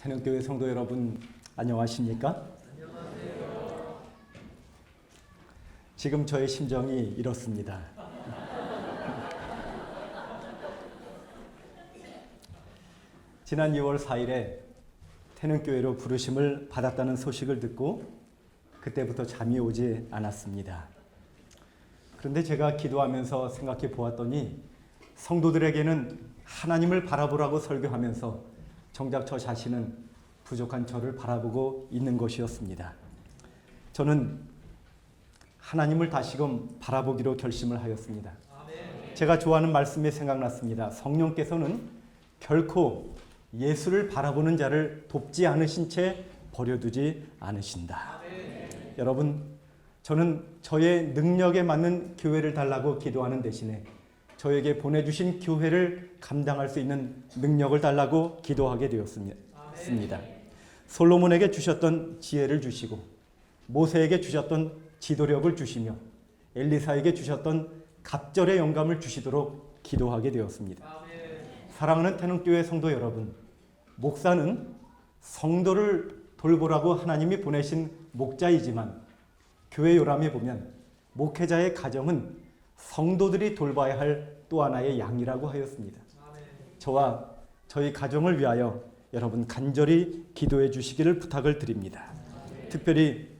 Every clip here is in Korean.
태능교회 성도 여러분, 안녕하십니까? 지금 저의 심정이 이렇습니다. 지난 2월 4일에 태능교회로 부르심을 받았다는 소식을 듣고 그때부터 잠이 오지 않았습니다. 그런데 제가 기도하면서 생각해 보았더니 성도들에게는 하나님을 바라보라고 설교하면서 정작 저 자신은 부족한 저를 바라보고 있는 것이었습니다. 저는 하나님을 다시금 바라보기로 결심을 하였습니다. 제가 좋아하는 말씀이 생각났습니다. 성령께서는 결코 예수를 바라보는 자를 돕지 않으신 채 버려두지 않으신다. 여러분, 저는 저의 능력에 맞는 교회를 달라고 기도하는 대신에 저에게 보내주신 교회를 감당할 수 있는 능력을 달라고 기도하게 되었습니다. 솔로몬에게 주셨던 지혜를 주시고 모세에게 주셨던 지도력을 주시며 엘리사에게 주셨던 갑절의 영감을 주시도록 기도하게 되었습니다. 사랑하는 태능교회 성도 여러분, 목사는 성도를 돌보라고 하나님이 보내신 목자이지만 교회 요람에 보면 목회자의 가정은 성도들이 돌봐야 할 또 하나의 양이라고 하였습니다. 저와 저희 가정을 위하여 여러분 간절히 기도해 주시기를 부탁을 드립니다. 특별히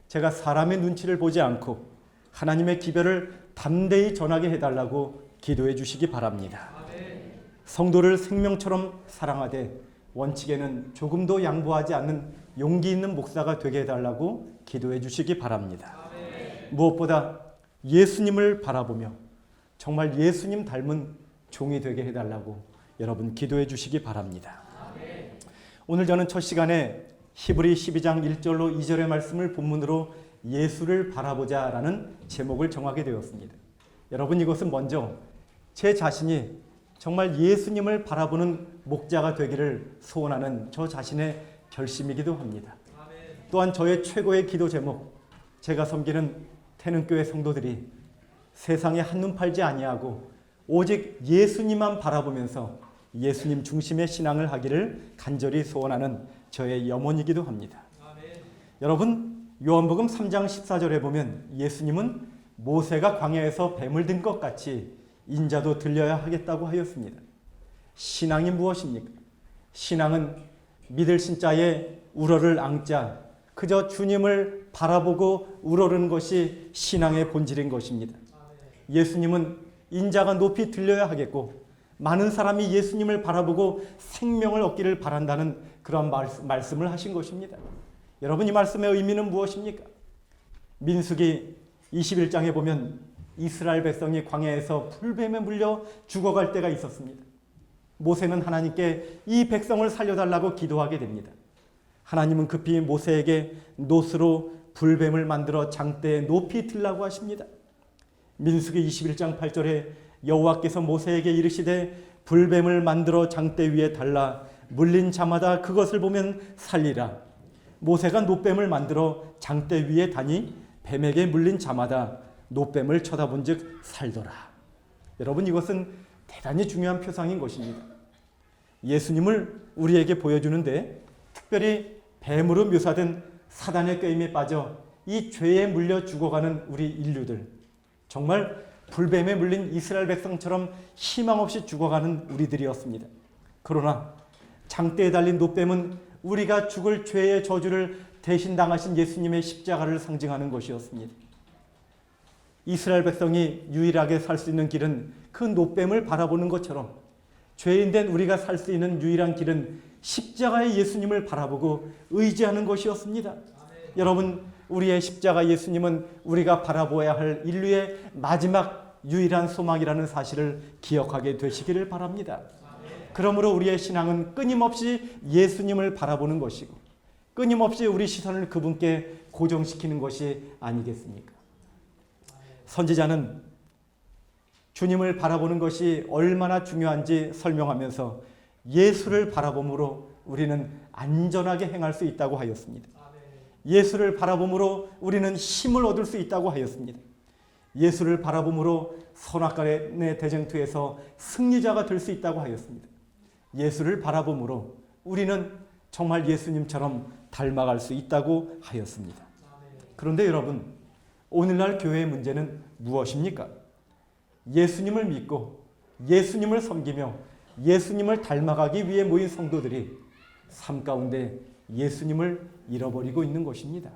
제가 사람의 눈치를 보지 않고 하나님의 기별을 담대히 전하게 해달라고 기도해 주시기 바랍니다. 성도를 생명처럼 사랑하되 원칙에는 조금도 양보하지 않는 용기 있는 목사가 되게 해달라고 기도해 주시기 바랍니다. 무엇보다 예수님을 바라보며 정말 예수님 닮은 종이 되게 해달라고 여러분 기도해 주시기 바랍니다. 오늘 저는 첫 시간에 히브리 12장 1절로 2절의 말씀을 본문으로 예수를 바라보자 라는 제목을 정하게 되었습니다. 여러분, 이것은 먼저 제 자신이 정말 예수님을 바라보는 목자가 되기를 소원하는 저 자신의 결심이기도 합니다. 또한 저의 최고의 기도 제목, 제가 섬기는 태능교회 성도들이 세상에 한눈 팔지 아니하고 오직 예수님만 바라보면서 예수님 중심의 신앙을 하기를 간절히 소원하는 저의 염원이기도 합니다. 여러분, 요한복음 3장 14절에 보면 예수님은 모세가 광야에서 뱀을 든 것 같이 인자도 들려야 하겠다고 하였습니다. 신앙이 무엇입니까? 신앙은 믿을 신자에 우러를 앙자, 그저 주님을 바라보고 우러르는 것이 신앙의 본질인 것입니다. 예수님은 인자가 높이 들려야 하겠고 많은 사람이 예수님을 바라보고 생명을 얻기를 바란다는 그런 말씀을 하신 것입니다. 여러분, 이 말씀의 의미는 무엇입니까? 민수기 21장에 보면 이스라엘 백성이 광야에서 불뱀에 물려 죽어갈 때가 있었습니다. 모세는 하나님께 이 백성을 살려달라고 기도하게 됩니다. 하나님은 급히 모세에게 놋으로 불뱀을 만들어 장대에 높이 들라고 하십니다. 민수기 21장 8절에 여호와께서 모세에게 이르시되 불뱀을 만들어 장대 위에 달라 물린 자마다 그것을 보면 살리라. 모세가 놋뱀을 만들어 장대 위에 다니 뱀에게 물린 자마다 놋뱀을 쳐다본 즉 살더라. 여러분, 이것은 대단히 중요한 표상인 것입니다. 예수님을 우리에게 보여주는데 특별히 뱀으로 묘사된 사단의 꾀임에 빠져 이 죄에 물려 죽어가는 우리 인류들, 정말 불뱀에 물린 이스라엘 백성처럼 희망 없이 죽어가는 우리들이었습니다. 그러나 장대에 달린 놋뱀은 우리가 죽을 죄의 저주를 대신 당하신 예수님의 십자가를 상징하는 것이었습니다. 이스라엘 백성이 유일하게 살 수 있는 길은 그 놋뱀을 바라보는 것처럼 죄인된 우리가 살 수 있는 유일한 길은 십자가의 예수님을 바라보고 의지하는 것이었습니다. 여러분, 우리의 십자가 예수님은 우리가 바라보아야 할 인류의 마지막 유일한 소망이라는 사실을 기억하게 되시기를 바랍니다. 그러므로 우리의 신앙은 끊임없이 예수님을 바라보는 것이고 끊임없이 우리 시선을 그분께 고정시키는 것이 아니겠습니까? 선지자는 주님을 바라보는 것이 얼마나 중요한지 설명하면서 예수를 바라봄으로 우리는 안전하게 행할 수 있다고 하였습니다. 예수를 바라봄으로 우리는 힘을 얻을 수 있다고 하였습니다. 예수를 바라봄으로 선악간의 대쟁투에서 승리자가 될 수 있다고 하였습니다. 예수를 바라봄으로 우리는 정말 예수님처럼 닮아갈 수 있다고 하였습니다. 그런데 여러분, 오늘날 교회의 문제는 무엇입니까? 예수님을 믿고 예수님을 섬기며 예수님을 닮아가기 위해 모인 성도들이 삶 가운데 예수님을 잃어버리고 있는 것입니다.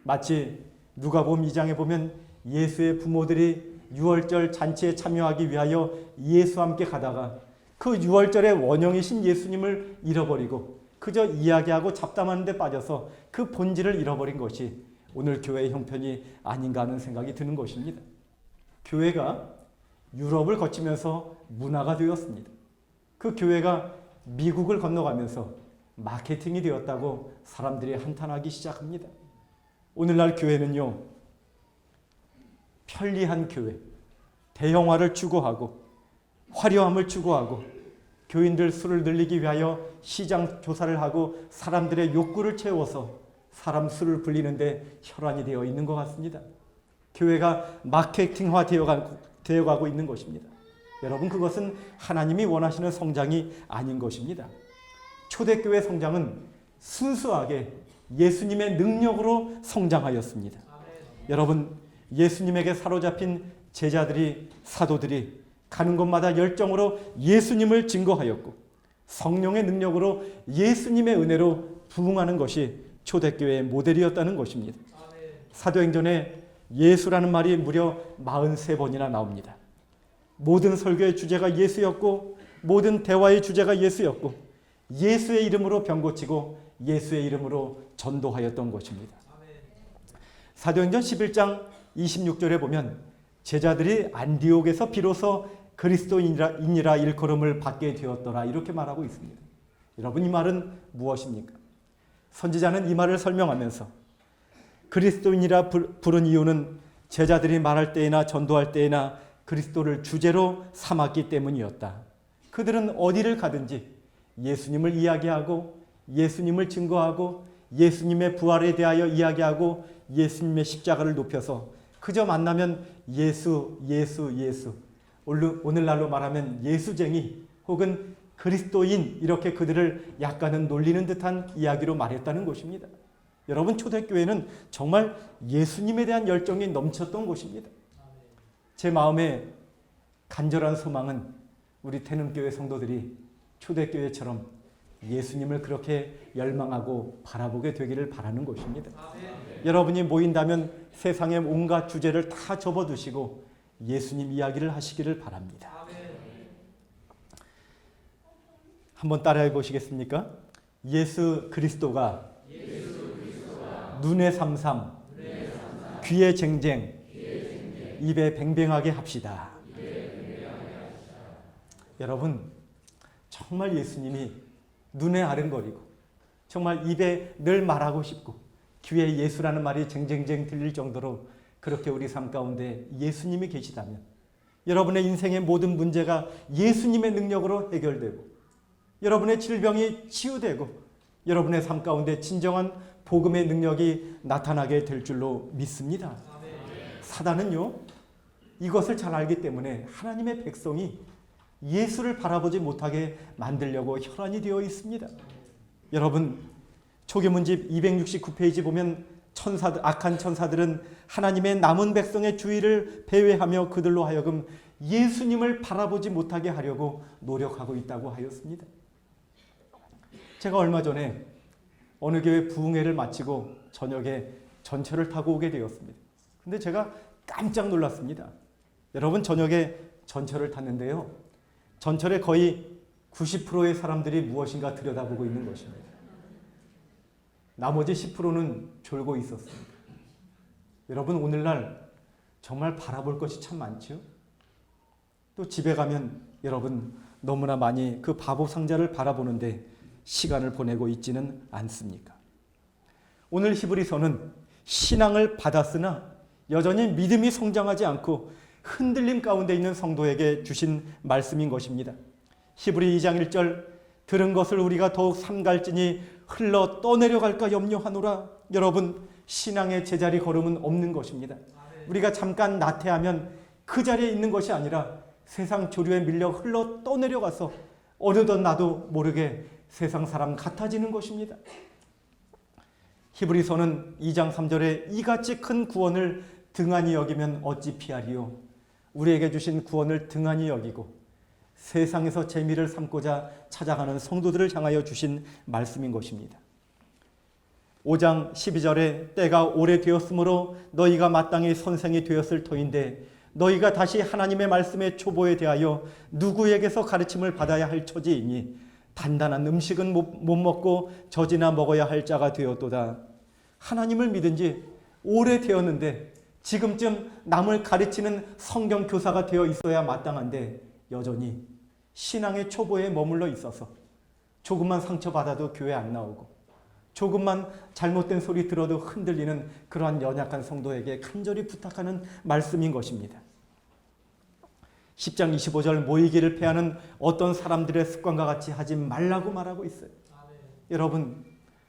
마치 누가복음 2장에 보면 예수의 부모들이 유월절 잔치에 참여하기 위하여 예수와 함께 가다가 그 유월절의 원형이신 예수님을 잃어버리고 그저 이야기하고 잡담하는 데 빠져서 그 본질을 잃어버린 것이 오늘 교회의 형편이 아닌가 하는 생각이 드는 것입니다. 교회가 유럽을 거치면서 문화가 되었습니다. 그 교회가 미국을 건너가면서 마케팅이 되었다고 사람들이 한탄하기 시작합니다. 오늘날 교회는요, 편리한 교회, 대형화를 추구하고 화려함을 추구하고 교인들 수를 늘리기 위하여 시장 조사를 하고 사람들의 욕구를 채워서 사람 수를 불리는데 혈안이 되어 있는 것 같습니다. 교회가 마케팅화 되어가고 있는 것입니다. 여러분, 그것은 하나님이 원하시는 성장이 아닌 것입니다. 초대교회 성장은 순수하게 예수님의 능력으로 성장하였습니다. 여러분, 예수님에게 사로잡힌 제자들이, 사도들이 가는 곳마다 열정으로 예수님을 증거하였고 성령의 능력으로 예수님의 은혜로 부흥하는 것이 초대교회의 모델이었다는 것입니다. 사도행전에 예수라는 말이 무려 43번이나 나옵니다. 모든 설교의 주제가 예수였고 모든 대화의 주제가 예수였고 예수의 이름으로 병 고치고 예수의 이름으로 전도하였던 것입니다. 사도행전 11장 26절에 보면 제자들이 안디옥에서 비로소 그리스도인이라 일컬음을 받게 되었더라 이렇게 말하고 있습니다. 여러분, 이 말은 무엇입니까? 선지자는 이 말을 설명하면서 그리스도인이라 부른 이유는 제자들이 말할 때나 전도할 때나 그리스도를 주제로 삼았기 때문이었다. 그들은 어디를 가든지 예수님을 이야기하고 예수님을 증거하고 예수님의 부활에 대하여 이야기하고 예수님의 십자가를 높여서 그저 만나면 예수, 예수, 예수. 오늘날로 말하면 예수쟁이 혹은 그리스도인 이렇게 그들을 약간은 놀리는 듯한 이야기로 말했다는 것입니다. 여러분, 초대교회는 정말 예수님에 대한 열정이 넘쳤던 곳입니다. 제 마음에 간절한 소망은 우리 태능교회 성도들이 초대교회처럼 예수님을 그렇게 열망하고 바라보게 되기를 바라는 것입니다. 여러분이 모인다면 세상의 온갖 주제를 다 접어두시고 예수님 이야기를 하시기를 바랍니다. 한번 따라해 보시겠습니까? 예수 그리스도가 눈에 삼삼, 귀에 쟁쟁, 입에 뱅뱅하게 합시다. 여러분, 정말 예수님이 눈에 아른거리고 정말 입에 늘 말하고 싶고 귀에 예수라는 말이 쟁쟁쟁 들릴 정도로 그렇게 우리 삶 가운데 예수님이 계시다면 여러분의 인생의 모든 문제가 예수님의 능력으로 해결되고 여러분의 질병이 치유되고 여러분의 삶 가운데 진정한 복음의 능력이 나타나게 될 줄로 믿습니다. 사단은요, 이것을 잘 알기 때문에 하나님의 백성이 예수를 바라보지 못하게 만들려고 혈안이 되어 있습니다. 여러분, 초계문집 269페이지 보면 악한 천사들은 하나님의 남은 백성의 주의를 배회하며 그들로 하여금 예수님을 바라보지 못하게 하려고 노력하고 있다고 하였습니다. 제가 얼마 전에 어느 교회 부흥회를 마치고 저녁에 전철을 타고 오게 되었습니다. 근데 제가 깜짝 놀랐습니다. 여러분, 저녁에 전철을 탔는데요, 전철의 거의 90%의 사람들이 무엇인가 들여다보고 있는 것입니다. 나머지 10%는 졸고 있었습니다. 여러분, 오늘날 정말 바라볼 것이 참 많죠. 또 집에 가면 여러분 너무나 많이 그 바보 상자를 바라보는데 시간을 보내고 있지는 않습니까? 오늘 히브리서는 신앙을 받았으나 여전히 믿음이 성장하지 않고 흔들림 가운데 있는 성도에게 주신 말씀인 것입니다. 히브리 2장 1절, 들은 것을 우리가 더욱 삼갈지니 흘러 떠내려갈까 염려하노라. 여러분, 신앙의 제자리 걸음은 없는 것입니다. 우리가 잠깐 나태하면 그 자리에 있는 것이 아니라 세상 조류에 밀려 흘러 떠내려가서 어느덧 나도 모르게 세상 사람 같아지는 것입니다. 히브리서는 2장 3절에 이같이 큰 구원을 등한히 여기면 어찌 피하리요. 우리에게 주신 구원을 등한히 여기고 세상에서 재미를 삼고자 찾아가는 성도들을 향하여 주신 말씀인 것입니다. 5장 12절에 때가 오래되었으므로 너희가 마땅히 선생이 되었을 터인데 너희가 다시 하나님의 말씀의 초보에 대하여 누구에게서 가르침을 받아야 할 처지이니 단단한 음식은 못 먹고 젖이나 먹어야 할 자가 되었도다. 하나님을 믿은 지 오래되었는데 지금쯤 남을 가르치는 성경 교사가 되어 있어야 마땅한데 여전히 신앙의 초보에 머물러 있어서 조금만 상처받아도 교회 안 나오고 조금만 잘못된 소리 들어도 흔들리는 그러한 연약한 성도에게 간절히 부탁하는 말씀인 것입니다. 10장 25절 모이기를 패하는 어떤 사람들의 습관과 같이 하지 말라고 말하고 있어요. 여러분,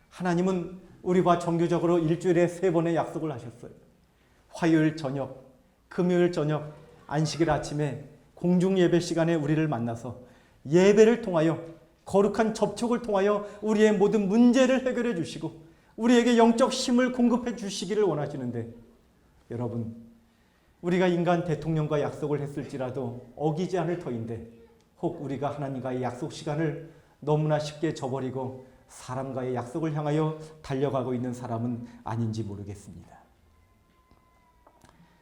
하나님은 우리와 정규적으로 일주일에 3번의 약속을 하셨어요. 화요일 저녁, 금요일 저녁, 안식일 아침에 공중 예배 시간에 우리를 만나서 예배를 통하여 거룩한 접촉을 통하여 우리의 모든 문제를 해결해 주시고 우리에게 영적 힘을 공급해 주시기를 원하시는데 여러분, 우리가 인간 대통령과 약속을 했을지라도 어기지 않을 터인데 혹 우리가 하나님과의 약속 시간을 너무나 쉽게 저버리고 사람과의 약속을 향하여 달려가고 있는 사람은 아닌지 모르겠습니다.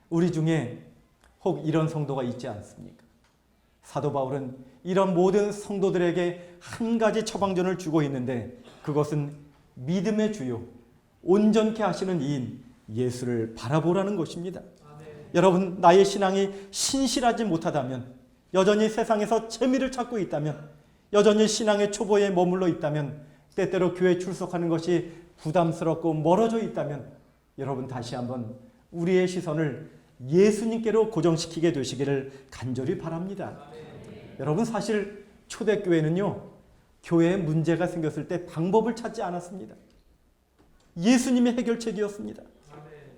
우리 중에 혹 이런 성도가 있지 않습니까? 사도 바울은 이런 모든 성도들에게 한 가지 처방전을 주고 있는데 그것은 믿음의 주요, 온전케 하시는 이인 예수를 바라보라는 것입니다. 여러분, 나의 신앙이 신실하지 못하다면, 여전히 세상에서 재미를 찾고 있다면, 여전히 신앙의 초보에 머물러 있다면, 때때로 교회 출석하는 것이 부담스럽고 멀어져 있다면 여러분 다시 한번 우리의 시선을 예수님께로 고정시키게 되시기를 간절히 바랍니다. 여러분, 사실 초대교회는요, 교회에 문제가 생겼을 때 방법을 찾지 않았습니다. 예수님의 해결책이었습니다.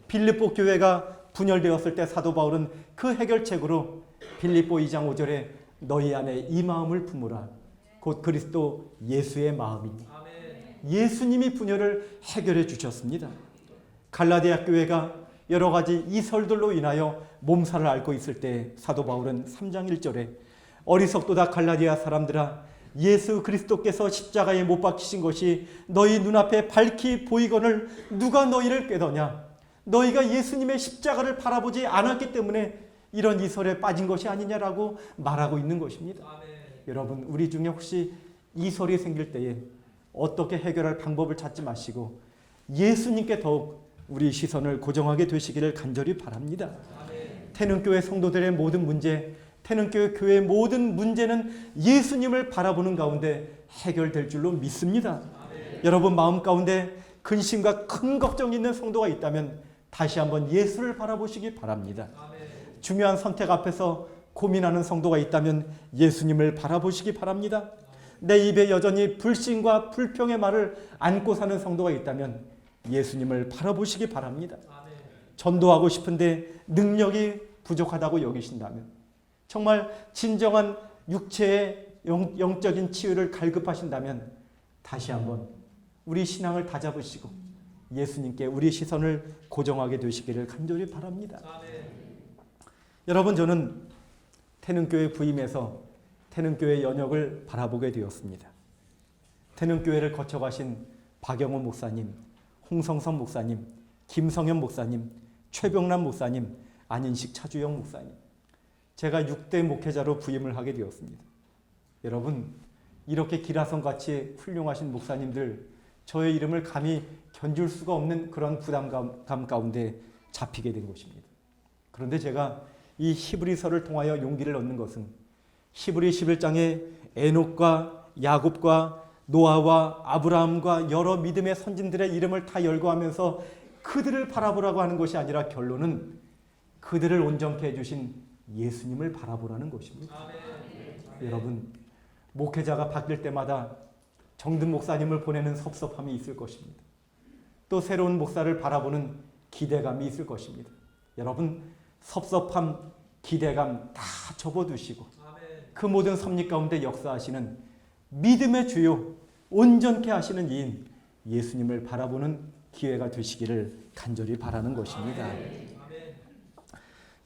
빌립보 교회가 분열되었을 때 사도 바울은 그 해결책으로 빌립보 2장 5절에 너희 안에 이 마음을 품으라. 곧 그리스도 예수의 마음이니. 예수님이 분열을 해결해 주셨습니다. 갈라디아 교회가 여러 가지 이설들로 인하여 몸살을 앓고 있을 때 사도 바울은 3장 1절에 어리석도다 갈라디아 사람들아, 예수 그리스도께서 십자가에 못 박히신 것이 너희 눈앞에 밝히 보이거늘 누가 너희를 꾀더냐. 너희가 예수님의 십자가를 바라보지 않았기 때문에 이런 이설에 빠진 것이 아니냐라고 말하고 있는 것입니다. 여러분, 우리 중에 혹시 이설이 생길 때에 어떻게 해결할 방법을 찾지 마시고 예수님께 더욱 우리 시선을 고정하게 되시기를 간절히 바랍니다. 태능교회 성도들의 모든 문제, 태능교회 교회의 모든 문제는 예수님을 바라보는 가운데 해결될 줄로 믿습니다. 여러분 마음 가운데 근심과 큰 걱정이 있는 성도가 있다면 다시 한번 예수를 바라보시기 바랍니다. 중요한 선택 앞에서 고민하는 성도가 있다면 예수님을 바라보시기 바랍니다. 내 입에 여전히 불신과 불평의 말을 안고 사는 성도가 있다면 예수님을 바라보시기 바랍니다. 전도하고 싶은데 능력이 부족하다고 여기신다면, 정말 진정한 육체의 영적인 치유를 갈급하신다면 다시 한번 우리 신앙을 다잡으시고 예수님께 우리 시선을 고정하게 되시기를 간절히 바랍니다. 여러분, 저는 태능교회 부임해서 태능교회 연역을 바라보게 되었습니다. 태능교회를 거쳐가신 박영호 목사님, 홍성선 목사님, 김성현 목사님, 최병남 목사님, 안인식 차주영 목사님, 제가 6대 목회자로 부임을 하게 되었습니다. 여러분, 이렇게 기라성같이 훌륭하신 목사님들, 저의 이름을 감히 견줄 수가 없는 그런 부담감 가운데 잡히게 된 것입니다. 그런데 제가 이 히브리서를 통하여 용기를 얻는 것은 히브리 11장에 에녹과 야곱과 노아와 아브라함과 여러 믿음의 선진들의 이름을 다 열거하면서 그들을 바라보라고 하는 것이 아니라 결론은 그들을 온전케 해주신 예수님을 바라보라는 것입니다. 여러분, 목회자가 바뀔 때마다 정든 목사님을 보내는 섭섭함이 있을 것입니다. 또 새로운 목사를 바라보는 기대감이 있을 것입니다. 여러분, 섭섭함, 기대감 다 접어두시고 그 모든 섭리 가운데 역사하시는 믿음의 주요, 온전케 하시는 이인 예수님을 바라보는 기회가 되시기를 간절히 바라는 것입니다.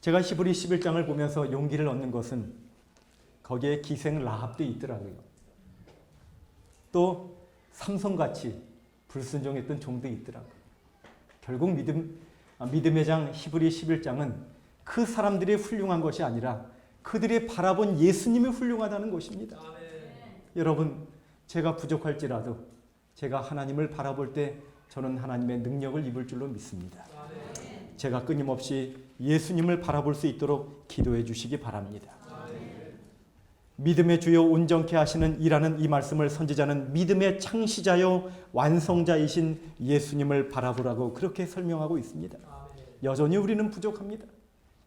제가 히브리 11장을 보면서 용기를 얻는 것은 거기에 기생 라합도 있더라고요. 또 삼손같이 불순종했던 종도 있더라고요. 결국 믿음의 장 히브리 11장은 그 사람들이 훌륭한 것이 아니라 그들이 바라본 예수님이 훌륭하다는 것입니다. 여러분, 제가 부족할지라도 제가 하나님을 바라볼 때 저는 하나님의 능력을 입을 줄로 믿습니다. 제가 끊임없이 예수님을 바라볼 수 있도록 기도해 주시기 바랍니다. 믿음의 주요 온전케 하시는 이라는 이 말씀을 선지자는 믿음의 창시자요 완성자이신 예수님을 바라보라고 그렇게 설명하고 있습니다. 여전히 우리는 부족합니다.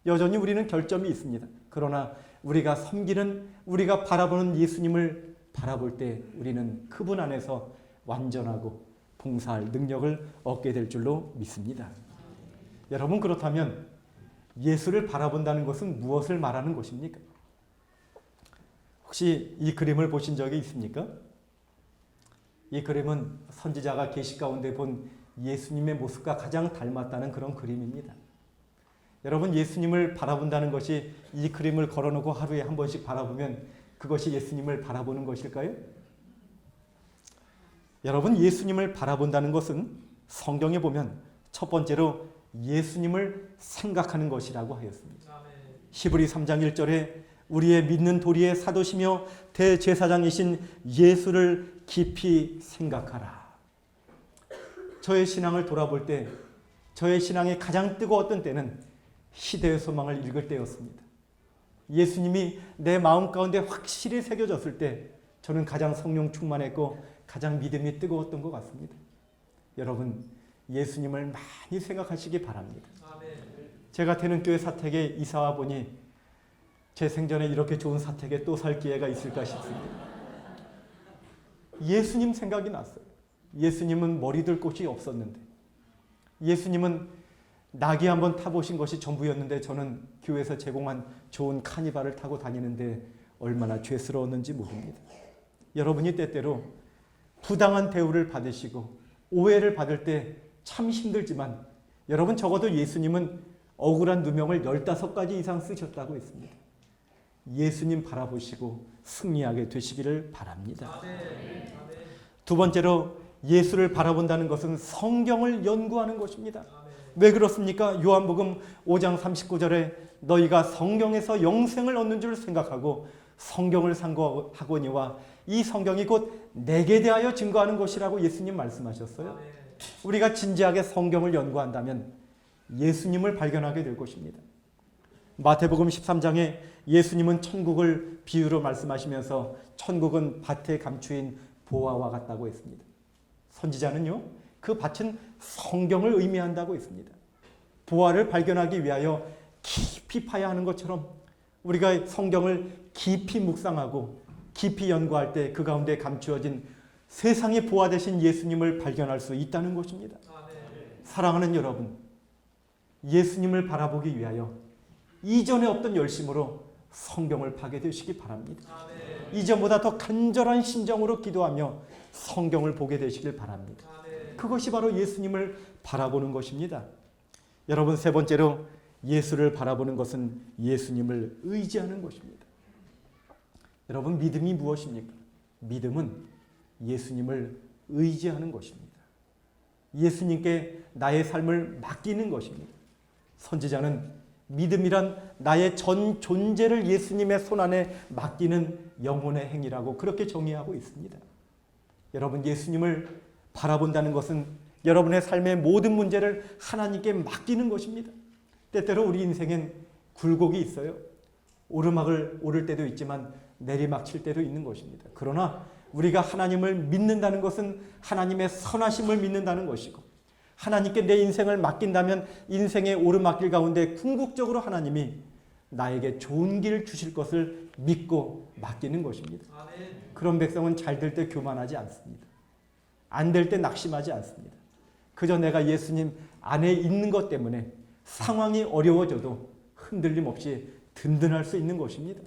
여전히 우리는 결점이 있습니다. 그러나 우리가 섬기는, 우리가 바라보는 예수님을 바라볼 때 우리는 그분 안에서 완전하고 봉사할 능력을 얻게 될 줄로 믿습니다. 여러분, 그렇다면 예수를 바라본다는 것은 무엇을 말하는 것입니까? 혹시 이 그림을 보신 적이 있습니까? 이 그림은 선지자가 계시 가운데 본 예수님의 모습과 가장 닮았다는 그런 그림입니다. 여러분, 예수님을 바라본다는 것이 이 그림을 걸어놓고 하루에 한 번씩 바라보면 그것이 예수님을 바라보는 것일까요? 여러분, 예수님을 바라본다는 것은 성경에 보면 첫 번째로 예수님을 생각하는 것이라고 하였습니다. 히브리 3장 1절에 우리의 믿는 도리의 사도시며 대제사장이신 예수를 깊이 생각하라. 저의 신앙을 돌아볼 때, 저의 신앙이 가장 뜨거웠던 때는 시대의 소망을 읽을 때였습니다. 예수님이 내 마음 가운데 확실히 새겨졌을 때 저는 가장 성령 충만했고 가장 믿음이 뜨거웠던 것 같습니다. 여러분, 예수님을 많이 생각하시기 바랍니다. 제가 태능교회 사택에 이사와 보니 제 생전에 이렇게 좋은 사택에 또 살 기회가 있을까 싶습니다. 예수님 생각이 났어요. 예수님은 머리 들 곳이 없었는데, 예수님은 낙이 한번 타보신 것이 전부였는데 저는 교회에서 제공한 좋은 카니발을 타고 다니는데 얼마나 죄스러웠는지 모릅니다. 여러분이 때때로 부당한 대우를 받으시고 오해를 받을 때 참 힘들지만 여러분, 적어도 예수님은 억울한 누명을 15가지 이상 쓰셨다고 했습니다. 예수님 바라보시고 승리하게 되시기를 바랍니다. 두 번째로 예수를 바라본다는 것은 성경을 연구하는 것입니다. 왜 그렇습니까? 요한복음 5장 39절에 너희가 성경에서 영생을 얻는 줄 생각하고 성경을 상고하거니와 이 성경이 곧 내게 대하여 증거하는 것이라고 예수님 말씀하셨어요. 우리가 진지하게 성경을 연구한다면 예수님을 발견하게 될 것입니다. 마태복음 13장에 예수님은 천국을 비유로 말씀하시면서 천국은 밭에 감추인 보화와 같다고 했습니다. 선지자는요, 그 밭은 성경을 의미한다고 했습니다. 보화를 발견하기 위하여 깊이 파야 하는 것처럼 우리가 성경을 깊이 묵상하고 깊이 연구할 때 그 가운데 감추어진 세상의 보화 되신 예수님을 발견할 수 있다는 것입니다. 사랑하는 여러분, 예수님을 바라보기 위하여 이전에 없던 열심으로 성경을 파게 되시기 바랍니다. 이전보다 더 간절한 심정으로 기도하며 성경을 보게 되시길 바랍니다. 그것이 바로 예수님을 바라보는 것입니다. 여러분, 세 번째로 예수를 바라보는 것은 예수님을 의지하는 것입니다. 여러분, 믿음이 무엇입니까? 믿음은 예수님을 의지하는 것입니다. 예수님께 나의 삶을 맡기는 것입니다. 선지자는 믿음이란 나의 전 존재를 예수님의 손안에 맡기는 영혼의 행위라고 그렇게 정의하고 있습니다. 여러분, 예수님을 바라본다는 것은 여러분의 삶의 모든 문제를 하나님께 맡기는 것입니다. 때때로 우리 인생엔 굴곡이 있어요. 오르막을 오를 때도 있지만 내리막 칠 때도 있는 것입니다. 그러나 우리가 하나님을 믿는다는 것은 하나님의 선하심을 믿는다는 것이고, 하나님께 내 인생을 맡긴다면 인생의 오르막길 가운데 궁극적으로 하나님이 나에게 좋은 길 주실 것을 믿고 맡기는 것입니다. 그런 백성은 잘 될 때 교만하지 않습니다. 안 될 때 낙심하지 않습니다. 그저 내가 예수님 안에 있는 것 때문에 상황이 어려워져도 흔들림 없이 든든할 수 있는 것입니다.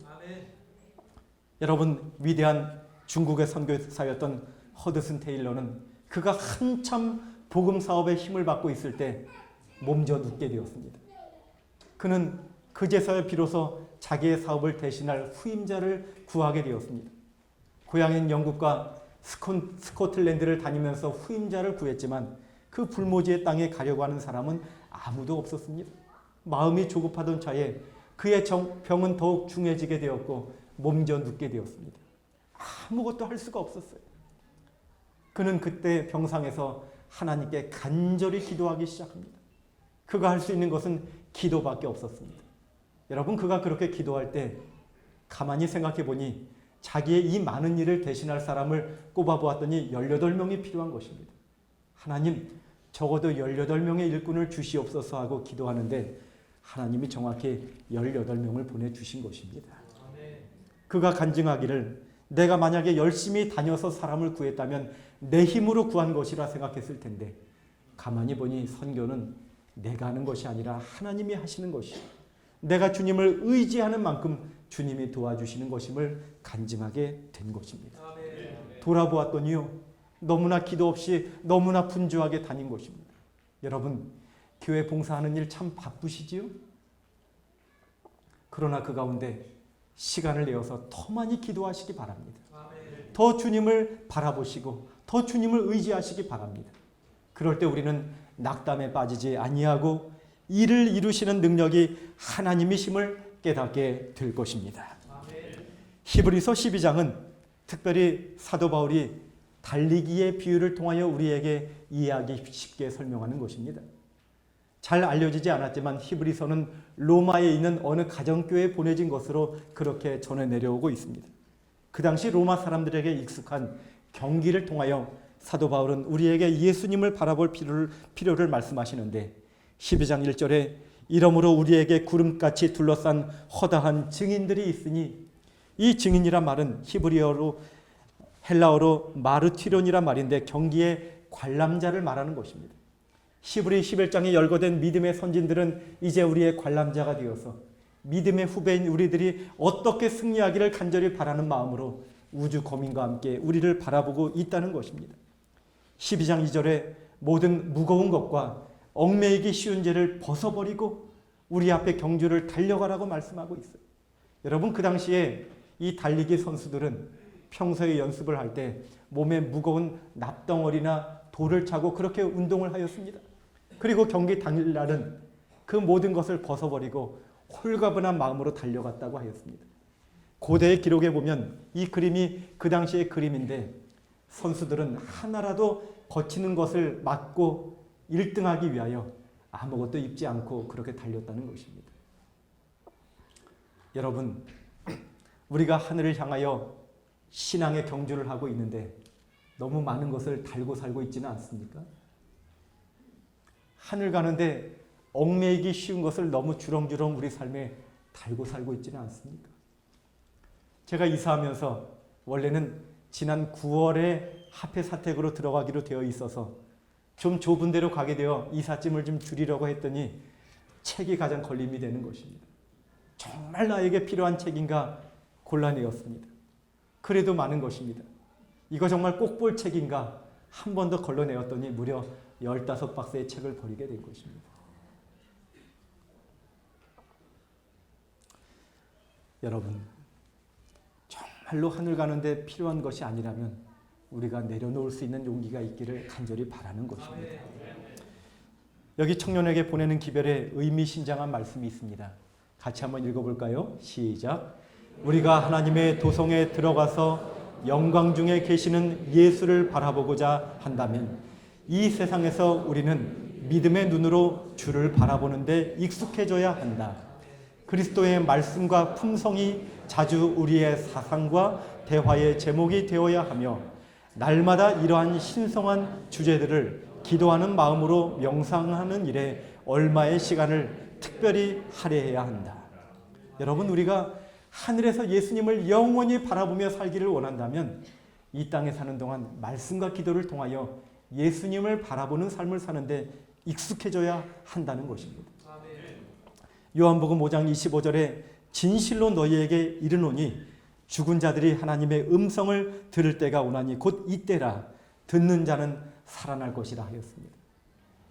여러분, 위대한 중국의 선교사였던 허드슨 테일러는 그가 한참 복음 사업에 힘을 받고 있을 때 몸져 눕게 되었습니다. 그는 그제서야 비로소 자기의 사업을 대신할 후임자를 구하게 되었습니다. 고향인 영국과 스코틀랜드를 다니면서 후임자를 구했지만 그 불모지의 땅에 가려고 하는 사람은 아무도 없었습니다. 마음이 조급하던 차에 그의 병은 더욱 중해지게 되었고 몸져 눕게 되었습니다. 아무것도 할 수가 없었어요. 그는 그때 병상에서 하나님께 간절히 기도하기 시작합니다. 그가 할 수 있는 것은 기도밖에 없었습니다. 여러분, 그가 그렇게 기도할 때 가만히 생각해 보니 자기의 이 많은 일을 대신할 사람을 꼽아보았더니 18명이 필요한 것입니다. 하나님, 적어도 18명의 일꾼을 주시옵소서 하고 기도하는데 하나님이 정확히 18명을 보내주신 것입니다. 그가 간증하기를 내가 만약에 열심히 다녀서 사람을 구했다면 내 힘으로 구한 것이라 생각했을 텐데 가만히 보니 선교는 내가 하는 것이 아니라 하나님이 하시는 것이요, 내가 주님을 의지하는 만큼 주님이 도와주시는 것임을 간증하게 된 것입니다. 돌아보았더니요, 너무나 기도 없이 너무나 분주하게 다닌 것입니다. 여러분, 교회 봉사하는 일 참 바쁘시지요? 그러나 그 가운데 시간을 내어서 더 많이 기도하시기 바랍니다. 더 주님을 바라보시고 더 주님을 의지하시기 바랍니다. 그럴 때 우리는 낙담에 빠지지 아니하고 일을 이루시는 능력이 하나님이심을 깨닫게 될 것입니다. 히브리서 12장은 특별히 사도 바울이 달리기의 비유를 통하여 우리에게 이해하기 쉽게 설명하는 것입니다. 잘 알려지지 않았지만 히브리서는 로마에 있는 어느 가정교회에 보내진 것으로 그렇게 전해 내려오고 있습니다. 그 당시 로마 사람들에게 익숙한 경기를 통하여 사도 바울은 우리에게 예수님을 바라볼 필요를 말씀하시는데 12장 1절에 이러므로 우리에게 구름같이 둘러싼 허다한 증인들이 있으니, 이 증인이란 말은 히브리어로 헬라어로 마르티론이란 말인데 경기의 관람자를 말하는 것입니다. 히브리 11장에 열거된 믿음의 선진들은 이제 우리의 관람자가 되어서 믿음의 후배인 우리들이 어떻게 승리하기를 간절히 바라는 마음으로 우주 거민과 함께 우리를 바라보고 있다는 것입니다. 12장 2절에 모든 무거운 것과 얽매이기 쉬운 죄를 벗어버리고 우리 앞에 경주를 달려가라고 말씀하고 있어요. 여러분, 그 당시에 이 달리기 선수들은 평소에 연습을 할 때 몸에 무거운 납덩어리나 돌을 차고 그렇게 운동을 하였습니다. 그리고 경기 당일날은 그 모든 것을 벗어버리고 홀가분한 마음으로 달려갔다고 하였습니다. 고대의 기록에 보면 이 그림이 그 당시의 그림인데 선수들은 하나라도 거치는 것을 막고 1등하기 위하여 아무것도 입지 않고 그렇게 달렸다는 것입니다. 여러분, 우리가 하늘을 향하여 신앙의 경주를 하고 있는데 너무 많은 것을 달고 살고 있지는 않습니까? 하늘 가는데 얽매이기 쉬운 것을 너무 주렁주렁 우리 삶에 달고 살고 있지는 않습니까? 제가 이사하면서 원래는 지난 9월에 합해 사택으로 들어가기로 되어 있어서 좀 좁은 데로 가게 되어 이삿짐을 좀 줄이려고 했더니 책이 가장 걸림이 되는 것입니다. 정말 나에게 필요한 책인가 곤란해였습니다. 그래도 많은 것입니다. 이거 정말 꼭 볼 책인가 한 번 더 걸러내었더니 무려 15박스의 책을 버리게 된 것입니다. 여러분, 정말로 하늘 가는데 필요한 것이 아니라면 우리가 내려놓을 수 있는 용기가 있기를 간절히 바라는 것입니다. 여기 청년에게 보내는 기별에 의미심장한 말씀이 있습니다. 같이 한번 읽어볼까요? 시작. 우리가 하나님의 도성에 들어가서 영광 중에 계시는 예수를 바라보고자 한다면 이 세상에서 우리는 믿음의 눈으로 주를 바라보는데 익숙해져야 한다. 그리스도의 말씀과 품성이 자주 우리의 사상과 대화의 제목이 되어야 하며 날마다 이러한 신성한 주제들을 기도하는 마음으로 명상하는 일에 얼마의 시간을 특별히 할애해야 한다. 여러분, 우리가 하늘에서 예수님을 영원히 바라보며 살기를 원한다면 이 땅에 사는 동안 말씀과 기도를 통하여 예수님을 바라보는 삶을 사는데 익숙해져야 한다는 것입니다. 요한복음 5장 25절에 진실로 너희에게 이르노니 죽은 자들이 하나님의 음성을 들을 때가 오나니 곧 이때라. 듣는 자는 살아날 것이라 하였습니다.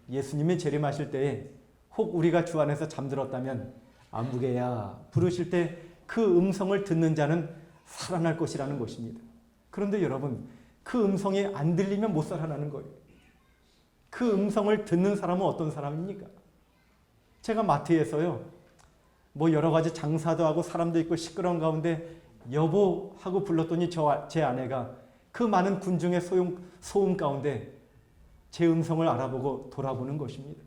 예수님이 재림하실 때에 혹 우리가 주 안에서 잠들었다면 아무개야 부르실 때 그 음성을 듣는 자는 살아날 것이라는 것입니다. 그런데 여러분, 그 음성이 안 들리면 못 살아나는 거예요. 그 음성을 듣는 사람은 어떤 사람입니까? 제가 마트에서요, 뭐 여러 가지 장사도 하고 사람도 있고 시끄러운 가운데 여보 하고 불렀더니 제 아내가 그 많은 군중의 소음 가운데 제 음성을 알아보고 돌아보는 것입니다.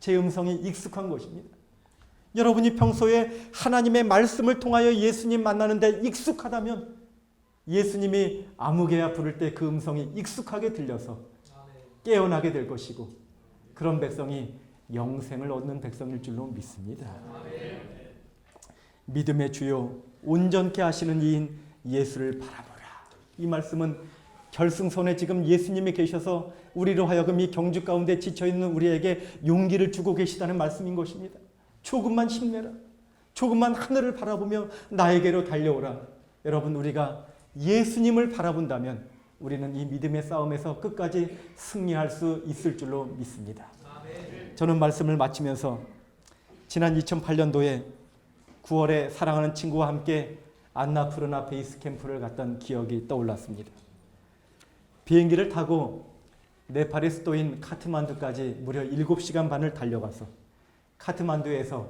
제 음성이 익숙한 것입니다. 여러분이 평소에 하나님의 말씀을 통하여 예수님 만나는데 익숙하다면 예수님이 아무개야 부를 때 그 음성이 익숙하게 들려서 깨어나게 될 것이고 그런 백성이 영생을 얻는 백성일 줄로 믿습니다. 믿음의 주요 온전케 하시는 이인 예수를 바라보라. 이 말씀은 결승선에 지금 예수님이 계셔서 우리로 하여금 이 경주 가운데 지쳐있는 우리에게 용기를 주고 계시다는 말씀인 것입니다. 조금만 힘내라. 조금만 하늘을 바라보며 나에게로 달려오라. 여러분, 우리가 예수님을 바라본다면 우리는 이 믿음의 싸움에서 끝까지 승리할 수 있을 줄로 믿습니다. 저는 말씀을 마치면서 지난 2008년도에 9월에 사랑하는 친구와 함께 안나푸르나 베이스 캠프를 갔던 기억이 떠올랐습니다. 비행기를 타고 네팔의 수도인 카트만두까지 무려 7시간 반을 달려가서 카트만두에서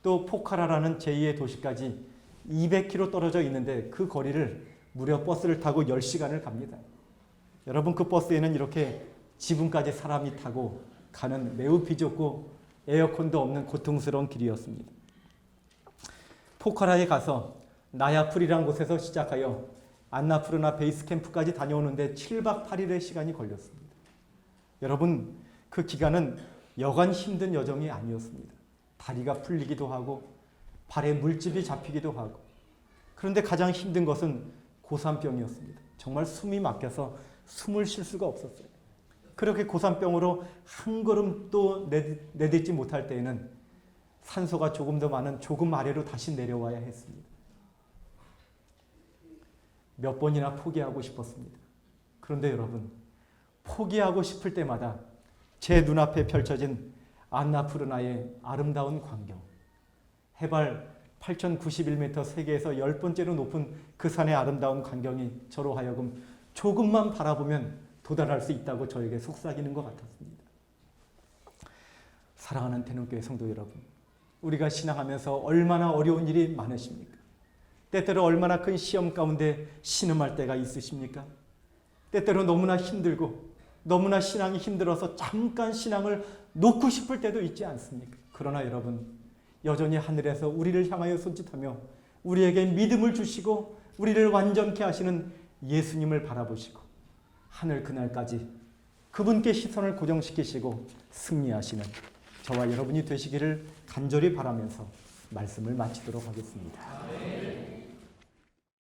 또 포카라라는 제2의 도시까지 200km 떨어져 있는데 그 거리를 무려 버스를 타고 10시간을 갑니다. 여러분, 그 버스에는 이렇게 지붕까지 사람이 타고 가는 매우 비좁고 에어컨도 없는 고통스러운 길이었습니다. 포카라에 가서 나야풀이라는 곳에서 시작하여 안나푸르나 베이스 캠프까지 다녀오는데 7박 8일의 시간이 걸렸습니다. 여러분, 그 기간은 여간 힘든 여정이 아니었습니다. 다리가 풀리기도 하고 발에 물집이 잡히기도 하고, 그런데 가장 힘든 것은 고산병이었습니다. 정말 숨이 막혀서 숨을 쉴 수가 없었어요. 그렇게 고산병으로 한 걸음도 내딛지 못할 때에는 산소가 조금 더 많은 조금 아래로 다시 내려와야 했습니다. 몇 번이나 포기하고 싶었습니다. 그런데 여러분, 포기하고 싶을 때마다 제 눈앞에 펼쳐진 안나푸르나의 아름다운 광경, 해발 8,091m, 세계에서 10번째로 높은 그 산의 아름다운 광경이 저로 하여금 조금만 바라보면 도달할 수 있다고 저에게 속삭이는 것 같았습니다. 사랑하는 태능교회 성도 여러분, 우리가 신앙하면서 얼마나 어려운 일이 많으십니까? 때때로 얼마나 큰 시험 가운데 신음할 때가 있으십니까? 때때로 너무나 힘들고 너무나 신앙이 힘들어서 잠깐 신앙을 놓고 싶을 때도 있지 않습니까? 그러나 여러분, 여전히 하늘에서 우리를 향하여 손짓하며 우리에게 믿음을 주시고 우리를 완전케 하시는 예수님을 바라보시고 하늘 그날까지 그분께 시선을 고정시키시고 승리하시는 저와 여러분이 되시기를 간절히 바라면서 말씀을 마치도록 하겠습니다.